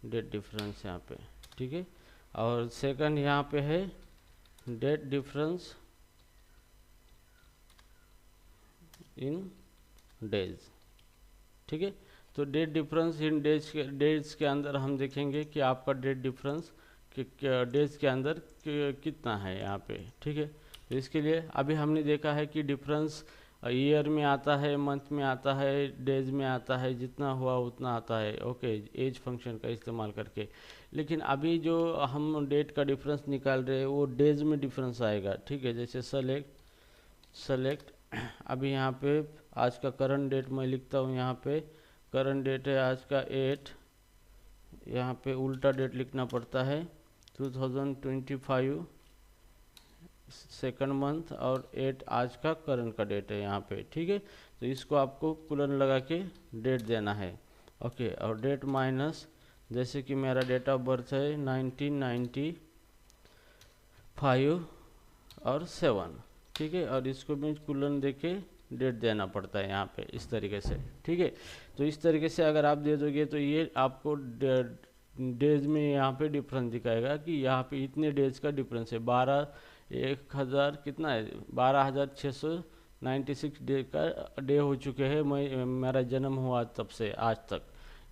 date difference यहाँ पे। ठीक है, और सेकंड यहाँ पे है डेट डिफरेंस इन डेज। ठीक है, तो डेट डिफरेंस इन डेज के अंदर हम देखेंगे कि आपका डेट डिफरेंस डेज के अंदर कितना है यहाँ पे। ठीक है, तो इसके लिए अभी हमने देखा है कि डिफरेंस ईयर में आता है, मंथ में आता है, डेज में आता है, जितना हुआ उतना आता है। ओके, एज फंक्शन का इस्तेमाल करके। लेकिन अभी जो हम डेट का डिफरेंस निकाल रहे हैं वो डेज में डिफरेंस आएगा। ठीक है, जैसे सेलेक्ट अभी यहाँ पे आज का करंट डेट मैं लिखता हूँ। यहाँ पे करंट डेट है आज का 8, यहाँ पे उल्टा डेट लिखना पड़ता है 2025 सेकंड मंथ, और 8 आज का करंट का डेट है यहाँ पे। ठीक है, तो इसको आपको कुलन लगा के डेट देना है। ओके, और डेट माइनस, जैसे कि मेरा डेट ऑफ बर्थ है 1995 और 7। ठीक है, और इसको भी कुलन दे के डेट देना पड़ता है यहाँ पे इस तरीके से। ठीक है, तो इस तरीके से अगर आप दे दोगे तो ये आपको डेज में यहाँ पे डिफरेंस दिखाएगा कि यहाँ पे इतने डेज का डिफरेंस है। 1000 कितना है, 12,696 डे का डे हो चुके हैं। मैं मेरा जन्म हुआ तब से आज तक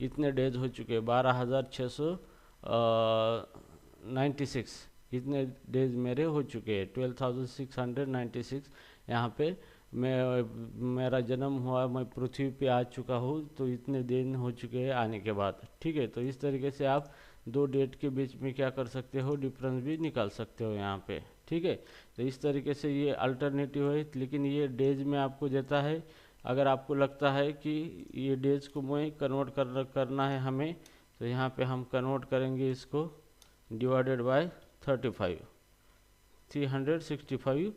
इतने डेज हो चुके हैं, 12,696 इतने डेज मेरे हो चुके हैं। 12,696 यहाँ पे मेरा जन्म हुआ, मैं पृथ्वी पे आ चुका हूँ, तो इतने दिन हो चुके हैं आने के बाद। ठीक है, तो इस तरीके से आप दो डेट के बीच में क्या कर सकते हो, डिफरेंस भी निकाल सकते हो यहाँ पे। ठीक है, तो इस तरीके से ये अल्टरनेटिव है, लेकिन ये डेज में आपको देता है। अगर आपको लगता है कि ये डेज को मैं कन्वर्ट करना है हमें, तो यहाँ पे हम कन्वर्ट करेंगे इसको डिवाइडेड बाय 35, 365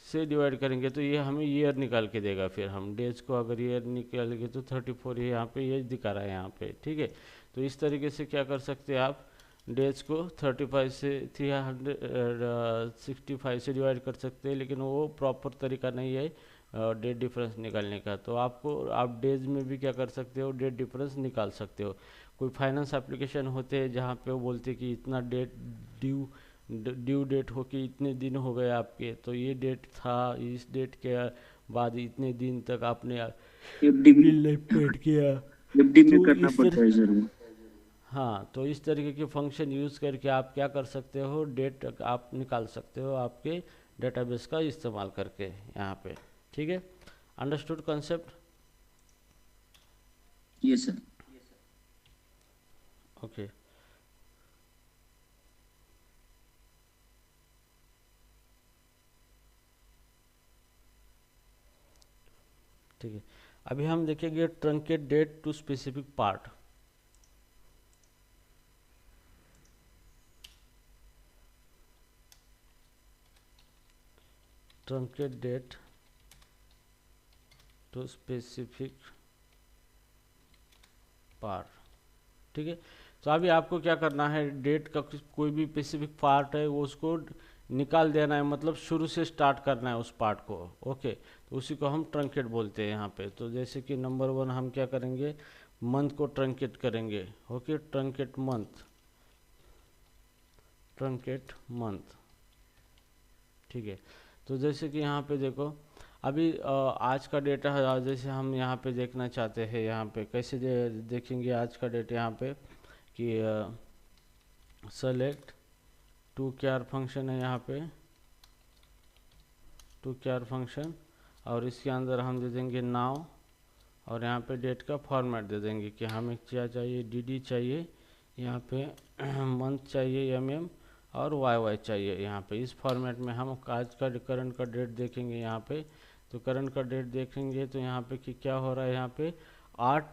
से डिवाइड करेंगे तो ये हमें ईयर निकाल के देगा। फिर हम डेज को अगर ईयर निकालेंगे तो 34 यहाँ पे ये दिखा रहा है यहाँ पे। ठीक है, तो इस तरीके से क्या कर सकते हैं आप, डेज को 35 से 365 से डिवाइड कर सकते हैं, लेकिन वो प्रॉपर तरीका नहीं है डेट डिफरेंस निकालने का। तो आप डेज में भी क्या कर सकते हो, डेट डिफरेंस निकाल सकते हो। कोई फाइनेंस एप्लीकेशन होते हैं जहाँ पे वो बोलते हैं कि इतना डेट ड्यू डेट हो कि इतने दिन हो गए आपके, तो ये डेट था, इस डेट के बाद इतने दिन तक आपने एफडी में बिल नहीं पेड किया, तो करना इस पड़ता है सर वो। हाँ, तो इस तरीके के फंक्शन यूज़ करके आप क्या कर सकते हो, डेट आप निकाल सकते हो आपके डेटाबेस का इस्तेमाल करके यहाँ पे। ठीक है, understood concept? Yes sir. Okay, ठीक है, अभी हम देखेंगे truncate date to specific part. Truncate date to specific part. ठीक है, तो अभी आपको क्या करना है, डेट का कोई भी स्पेसिफिक पार्ट है वो उसको निकाल देना है, मतलब शुरू से स्टार्ट करना है उस पार्ट को। ओके, तो उसी को हम ट्रंकेट बोलते हैं यहाँ पे। तो जैसे कि नंबर 1 हम क्या करेंगे, मंथ को ट्रंकेट करेंगे। Okay, truncate month, truncate month. ठीक है, तो जैसे कि यहाँ पे देखो अभी आज का डेटा है, जैसे हम यहाँ पे देखना चाहते हैं, यहाँ पे कैसे देखेंगे आज का डेट यहाँ पे कि सेलेक्ट टू क्यार फंक्शन है यहाँ पे, टू क्यार फंक्शन, और इसके अंदर हम दे देंगे नाउ, और यहाँ पे डेट का फॉर्मेट दे देंगे कि हमें क्या चाहिए, डी चाहिए यहाँ पे, मंथ चाहिए mm, और वाई चाहिए यहाँ पे। इस फॉर्मेट में हम आज का करंट का डेट देखेंगे यहाँ पे। तो करंट का डेट देखेंगे तो यहाँ पे कि क्या हो रहा है, यहाँ पे 8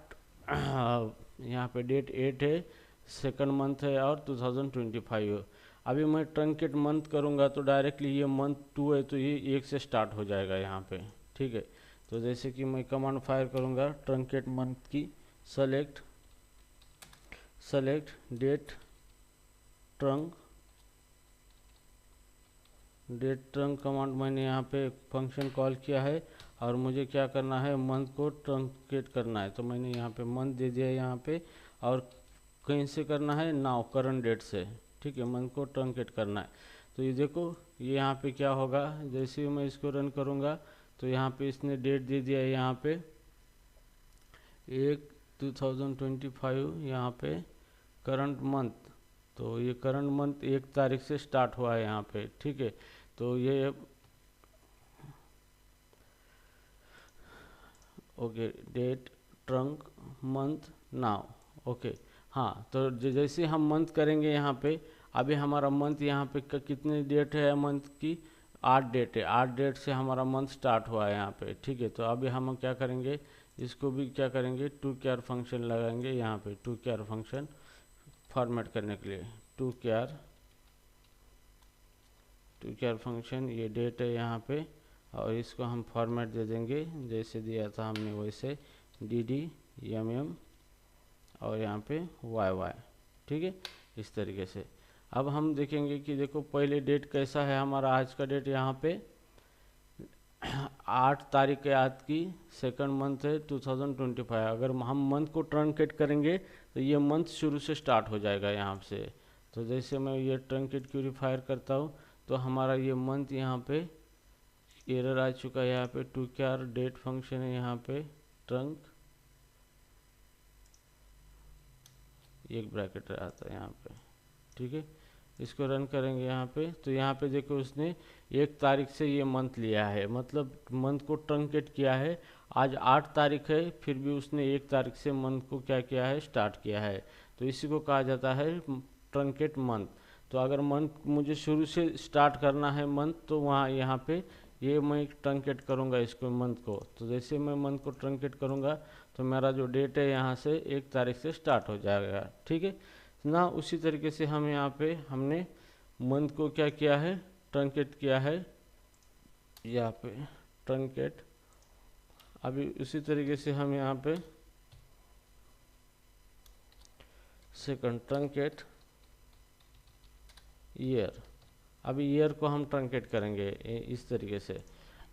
यहाँ पे डेट 8 है, सेकंड मंथ है और 2025 है। अभी मैं ट्रंकेट मंथ करूँगा तो डायरेक्टली ये मंथ 2 है तो ये 1 से स्टार्ट हो जाएगा यहाँ पे, ठीक है। तो जैसे कि मैं कमांड फायर करूँगा ट्रंकेट मंथ की, सेलेक्ट डेट ट्रंक कमांड मैंने यहाँ पे फंक्शन कॉल किया है, और मुझे क्या करना है, मंथ को ट्रंकेट करना है। तो मैंने यहाँ पे मंथ दे दिया यहाँ पे, और कहीं से करना है, नाउ करंट डेट से, ठीक है, मंथ को ट्रंकेट करना है। तो ये देखो ये यहाँ पे क्या होगा, जैसे ही मैं इसको रन करूँगा तो यहाँ पे इसने डेट दे दिया है यहाँ पे 1/2025, यहाँ पे करंट मंथ। तो ये करंट मंथ 1 तारीख से स्टार्ट हुआ है यहाँ पे, ठीक है। तो ये okay, date trunc month now, okay. हाँ, तो जैसे हम मंथ करेंगे यहाँ पे, अभी हमारा मंथ यहाँ पे कितने डेट है मंथ की, 8 डेट है, 8 डेट से हमारा मंथ स्टार्ट हुआ है यहाँ पे, ठीक है। तो अभी हम क्या करेंगे, इसको भी क्या करेंगे, टू क्यार फंक्शन लगाएंगे यहाँ पे, टू क्यार फंक्शन फॉर्मेट करने के लिए, टू क्यार फंक्शन, ये डेट है यहाँ पे, और इसको हम फॉर्मेट दे देंगे जैसे दिया था हमने वैसे, डी और यहाँ पे वाई, ठीक है, इस तरीके से। अब हम देखेंगे कि देखो पहले डेट कैसा है हमारा, आज का डेट यहाँ पे 8 तारीख के आज की, सेकंड मंथ है 2025। अगर हम मंथ को ट्रंकेट करेंगे तो ये मंथ शुरू से स्टार्ट हो जाएगा यहाँ से। तो जैसे मैं ये ट्रंकेट क्यूरी फायर करता हूँ तो हमारा ये मंथ यहाँ पे एरर आ चुका है, यहाँ पे टू क्यार डेट फंक्शन है यहाँ पे, ट्रंक एक ब्रैकेट आता है यहाँ पे, ठीक है। इसको रन करेंगे यहाँ पे तो यहाँ पे देखो उसने 1 तारीख से ये मंथ लिया है, मतलब मंथ को ट्रंकेट किया है। आज 8 तारीख है, फिर भी उसने 1 तारीख से मंथ को क्या किया है, स्टार्ट किया है। तो इसी को कहा जाता है ट्रंकेट मंथ। तो अगर मंथ मुझे शुरू से स्टार्ट करना है मंथ, तो वहाँ यहाँ पे ये मैं ट्रंकेट करूँगा इसको मंथ को। तो जैसे मैं मंथ को ट्रंकेट करूँगा तो मेरा जो डेट है यहाँ से 1 तारीख से स्टार्ट हो जाएगा, ठीक है ना। उसी तरीके से हम यहाँ पे हमने मंथ को क्या किया है, ट्रंकेट किया है यहाँ पे, ट्रंकेट। अभी उसी तरीके से हम यहाँ पे सेकंड ट्रंकेट ईयर, अभी ईयर को हम ट्रंकेट करेंगे इस तरीके से।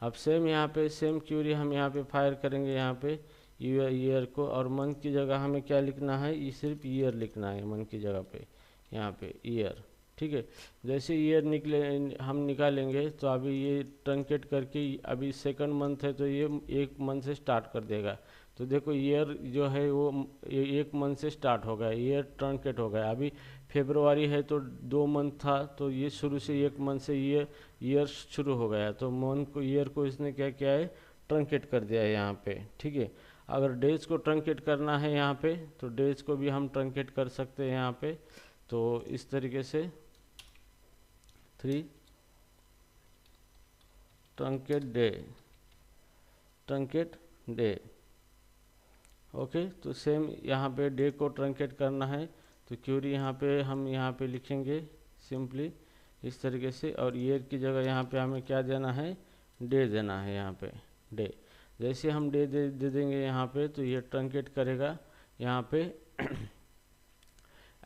अब सेम यहाँ पे सेम क्यूरी हम यहाँ पे फायर करेंगे यहाँ पे ईयर को, और मंथ की जगह हमें क्या लिखना है, ये सिर्फ ईयर लिखना है मंथ की जगह पे, यहाँ पे ईयर, ठीक है। जैसे ईयर हम निकालेंगे तो अभी ये ट्रंकेट करके, अभी सेकंड मंथ है तो ये 1 मंथ से स्टार्ट कर देगा। तो देखो ईयर जो है वो 1 मंथ से स्टार्ट हो गया, ईयर ट्रंकेट हो गया। अभी फरवरी है तो 2 मंथ था, तो ये शुरू से 1 मंथ से ईयर शुरू हो गया, तो मंथ को ईयर को इसने क्या किया है, ट्रंकेट कर दिया है यहाँ पे, ठीक है। अगर डेज को ट्रंकेट करना है यहाँ पे तो डेज को भी हम ट्रंकेट कर सकते हैं यहाँ पे। तो इस तरीके से 3 ट्रंकेट डे, ओके। तो सेम यहाँ पे डे को ट्रंकेट करना है तो क्यूरी यहाँ पे हम यहाँ पे लिखेंगे सिंपली इस तरीके से, और ईयर की जगह यहाँ पे हमें क्या देना है, डे देना है यहाँ पे, डे। जैसे हम डे दे देंगे यहाँ पे तो ये ट्रंकेट करेगा यहाँ पे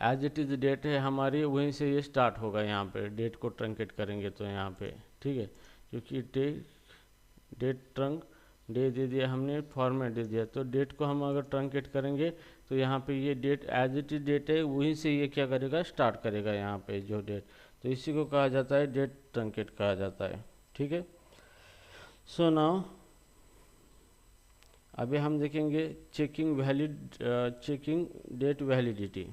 एज इट इज़ डेट है हमारी, वहीं से ये स्टार्ट होगा यहाँ पे, डेट को ट्रंकेट करेंगे तो यहाँ पे, ठीक है। क्योंकि डेट ट्रंक डे दे दिया हमने, फॉर्मेट दे दिया, तो डेट को हम अगर ट्रंकेट करेंगे तो यहाँ पे ये date as it is date है, वहीं से ये क्या करेगा, स्टार्ट करेगा यहाँ पे जो डेट। तो इसी को कहा जाता है डेट ट्रंकेट कहा जाता है, ठीक है। सो नाउ अभी हम देखेंगे checking date validity.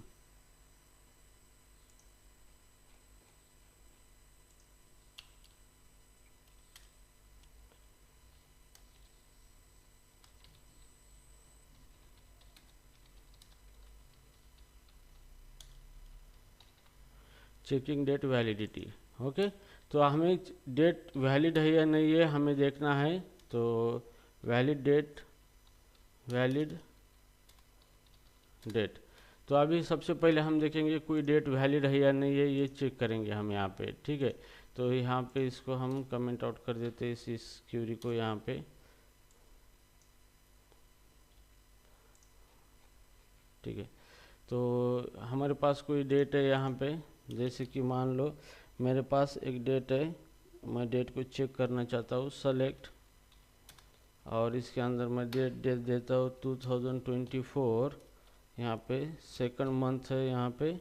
Checking date validity. Okay, तो हमें डेट वैलिड है या नहीं है हमें देखना है। तो वैलिड डेट, तो अभी सबसे पहले हम देखेंगे कोई डेट वैलिड है या नहीं है, ये चेक करेंगे हम यहाँ पे। ठीक है, तो यहाँ पे इसको हम कमेंट आउट कर देते हैं, इस क्यूरी को यहाँ पे। ठीक है, तो हमारे पास कोई डेट है यहाँ पे, जैसे कि मान लो मेरे पास एक डेट है, मैं डेट को चेक करना चाहता हूँ, सेलेक्ट, और इसके अंदर मैं डेट देता हूँ 2024, यहाँ पे सेकंड मंथ है यहाँ पे,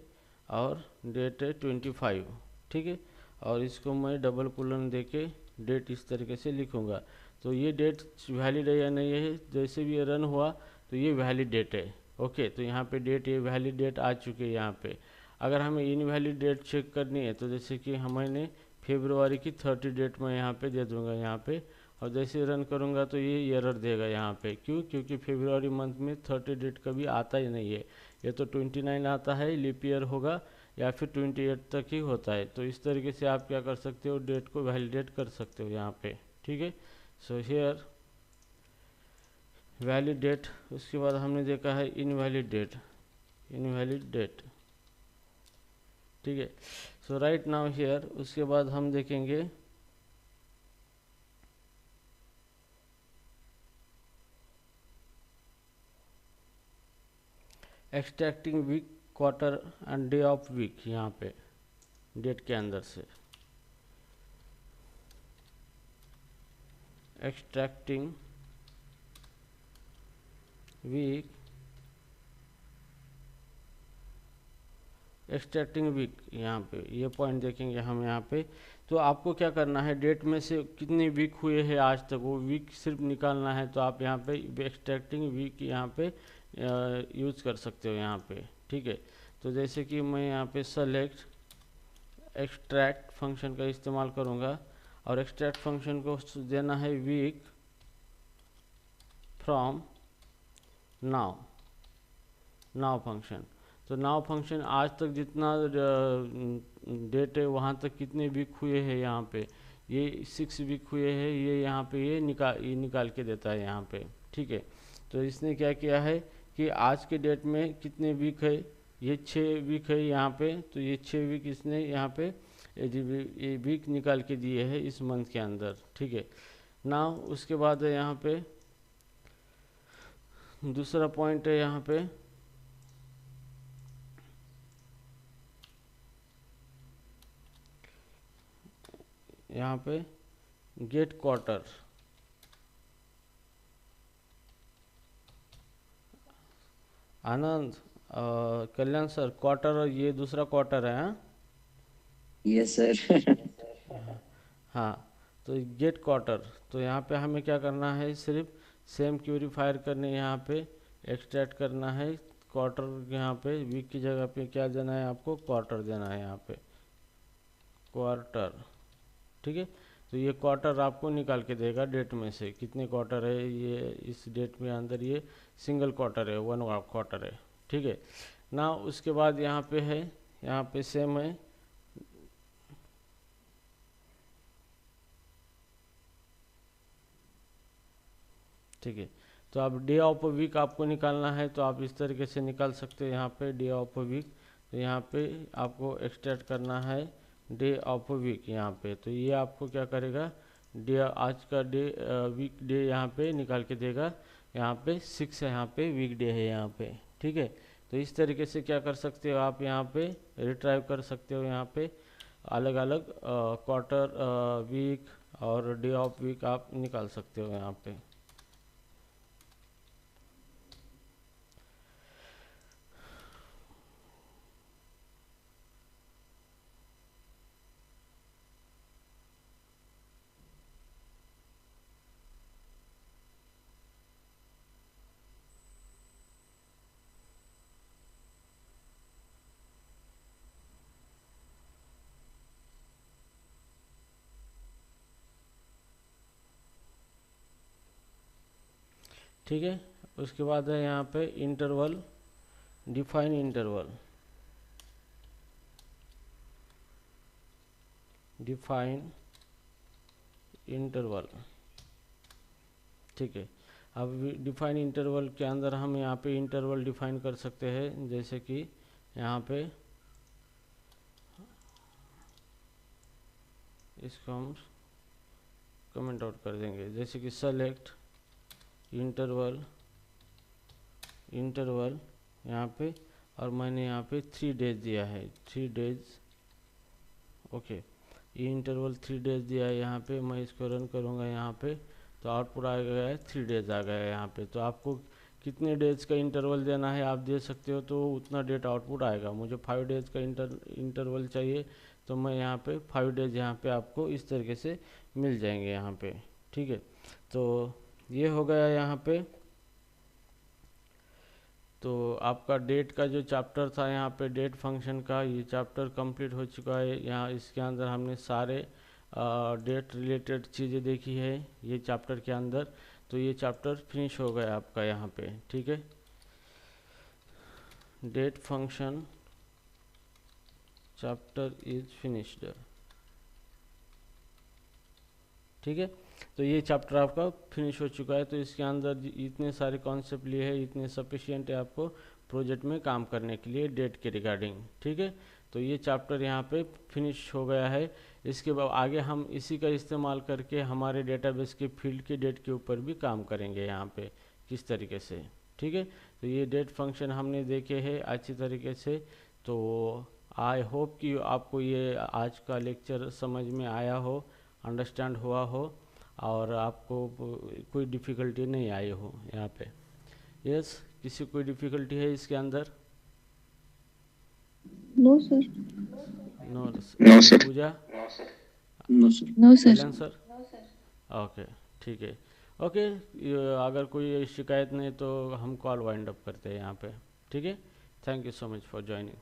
और डेट है 25। ठीक है, और इसको मैं डबल कोलन दे के डेट इस तरीके से लिखूँगा। तो ये डेट वैलिड है या नहीं है, जैसे भी ये रन हुआ तो ये वैलिड डेट है। ओके, तो यहाँ पे डेट, ये वैलिड डेट आ चुकी है यहाँ पे। अगर हमें इनवैलिड डेट चेक करनी है तो जैसे कि हमने फरवरी की 30 डेट मैं यहाँ पे दे दूँगा यहाँ पे, और जैसे रन करूँगा तो ये एरर देगा यहाँ पे। क्यों? क्योंकि फरवरी मंथ में 30 डेट कभी आता ही नहीं है, ये तो 29 आता है, लीप ईयर होगा, या फिर 28 तक ही होता है। तो इस तरीके से आप क्या कर सकते हो, डेट को वैलिडेट कर सकते हो यहाँ पे। ठीक है, सो हियर वैलिड डेट। उसके बाद हमने देखा है इनवैलिड डेट। ठीक है, सो राइट नाउ हियर उसके बाद हम देखेंगे extracting week, quarter and day of week. यहाँ पे डेट के अंदर से एक्सट्रैक्टिंग वीक, यहाँ पे ये पॉइंट देखेंगे हम यहाँ पे। तो आपको क्या करना है, डेट में से कितने वीक हुए हैं आज तक, वो वीक सिर्फ निकालना है। तो आप यहाँ पे एक्सट्रैक्टिंग वीक यहाँ पे यूज़ कर सकते हो यहाँ पे। ठीक है, तो जैसे कि मैं यहाँ पे सेलेक्ट एक्सट्रैक्ट फंक्शन का इस्तेमाल करूँगा, और एक्सट्रैक्ट फंक्शन को देना है वीक फ्रॉम नाउ फंक्शन। तो नाउ फंक्शन आज तक जितना डेट है वहाँ तक कितने वीक हुए हैं यहाँ पे, ये 6 वीक हुए हैं, ये यहाँ पे ये निकाल के देता है यहाँ पे। ठीक है, तो इसने क्या किया है कि आज के डेट में कितने वीक है, ये 6 वीक है यहाँ पे। तो ये 6 वीक इसने यहाँ पे ये वीक निकाल के दिए हैं इस मंथ के अंदर। ठीक है, ना उसके बाद है यहाँ पे दूसरा पॉइंट है यहाँ पे गेट क्वार्टर। आनंद, कल्याण सर, क्वार्टर ये दूसरा क्वार्टर है। हाँ, यस सर। हाँ, तो गेट क्वार्टर। तो यहाँ पे हमें क्या करना है, सिर्फ सेम क्यूरी फायर करने, यहाँ पे एक्सट्रैक्ट करना है क्वार्टर। यहाँ पे वीक की जगह पे क्या देना है, आपको क्वार्टर देना है यहाँ पे, क्वार्टर। ठीक है, तो ये क्वार्टर आपको निकाल के देगा डेट में से कितने क्वार्टर है। ये इस डेट में अंदर ये सिंगल क्वार्टर है, 1 क्वार्टर है। ठीक है ना, उसके बाद यहाँ पे है, यहाँ पे सेम है, ठीक है। तो अब डे ऑफ वीक आपको निकालना है, तो आप इस तरीके से निकाल सकते हो यहाँ पे डे ऑफ वीक। तो यहाँ पे आपको एक्सट्रैक्ट करना है डे ऑफ वीक यहाँ पे। तो ये आपको क्या करेगा, डे आज का डे वीक डे यहाँ पे निकाल के देगा। यहाँ पे 6 है, यहाँ पे वीक डे है यहाँ पे। ठीक है, तो इस तरीके से क्या कर सकते हो आप, यहाँ पे रिट्राइव कर सकते हो, यहाँ पे अलग अलग क्वार्टर, वीक और डे ऑफ वीक आप निकाल सकते हो यहाँ पे। ठीक है। उसके बाद है यहाँ पे interval, define interval, define interval, ठीक है। अब डिफाइन इंटरवल के अंदर हम यहाँ पे इंटरवल डिफाइन कर सकते हैं, जैसे कि यहाँ पे इसको हम कमेंट आउट कर देंगे, जैसे कि सेलेक्ट इंटरवल, इंटरवल यहाँ पे, और मैंने यहाँ पे 3 डेज दिया है, 3 डेज, ओके। ये इंटरवल 3 डेज दिया है यहाँ पे। मैं इसको रन करूँगा यहाँ पे, तो आउटपुट आ गया है 3 डेज आ गया है यहाँ पे। तो आपको कितने डेज का इंटरवल देना है आप दे सकते हो, तो उतना डेट आउटपुट आएगा। मुझे 5 डेज का इंटरवल चाहिए, तो मैं यहाँ पे 5 डेज यहाँ पे आपको इस तरीके से मिल जाएंगे यहाँ पे, ठीक है। तो ये हो गया यहाँ पे। तो आपका डेट का जो चैप्टर था यहाँ पे डेट फंक्शन का, ये चैप्टर कंप्लीट हो चुका है। यहाँ इसके अंदर हमने सारे डेट रिलेटेड चीज़ें देखी है ये चैप्टर के अंदर। तो ये चैप्टर फिनिश हो गया आपका यहाँ पे, ठीक है। Date function chapter is finished, ठीक है। तो ये चैप्टर आपका फिनिश हो चुका है। तो इसके अंदर इतने सारे कॉन्सेप्ट लिए हैं, इतने सफिशिएंट है आपको प्रोजेक्ट में काम करने के लिए डेट के रिगार्डिंग, ठीक है। तो ये चैप्टर यहाँ पे फिनिश हो गया है। इसके बाद आगे हम इसी का इस्तेमाल करके हमारे डेटाबेस के फील्ड के डेट के ऊपर भी काम करेंगे यहाँ पे किस तरीके से, ठीक है। तो ये डेट फंक्शन हमने देखे हैं अच्छी तरीके से। तो आई होप कि आपको ये आज का लेक्चर समझ में आया हो, अंडरस्टैंड हुआ हो, और आपको कोई डिफ़िकल्टी नहीं आई हो यहाँ पे। यस, किसी कोई डिफ़िकल्टी है इसके अंदर? No sir. No No, sir. Pooja? No sir. No sir. Kalyan sir? Okay, ठीक है। ओके, अगर कोई शिकायत नहीं तो हम कॉल वाइंड अप करते हैं यहाँ पे, ठीक है। Thank you so much for joining.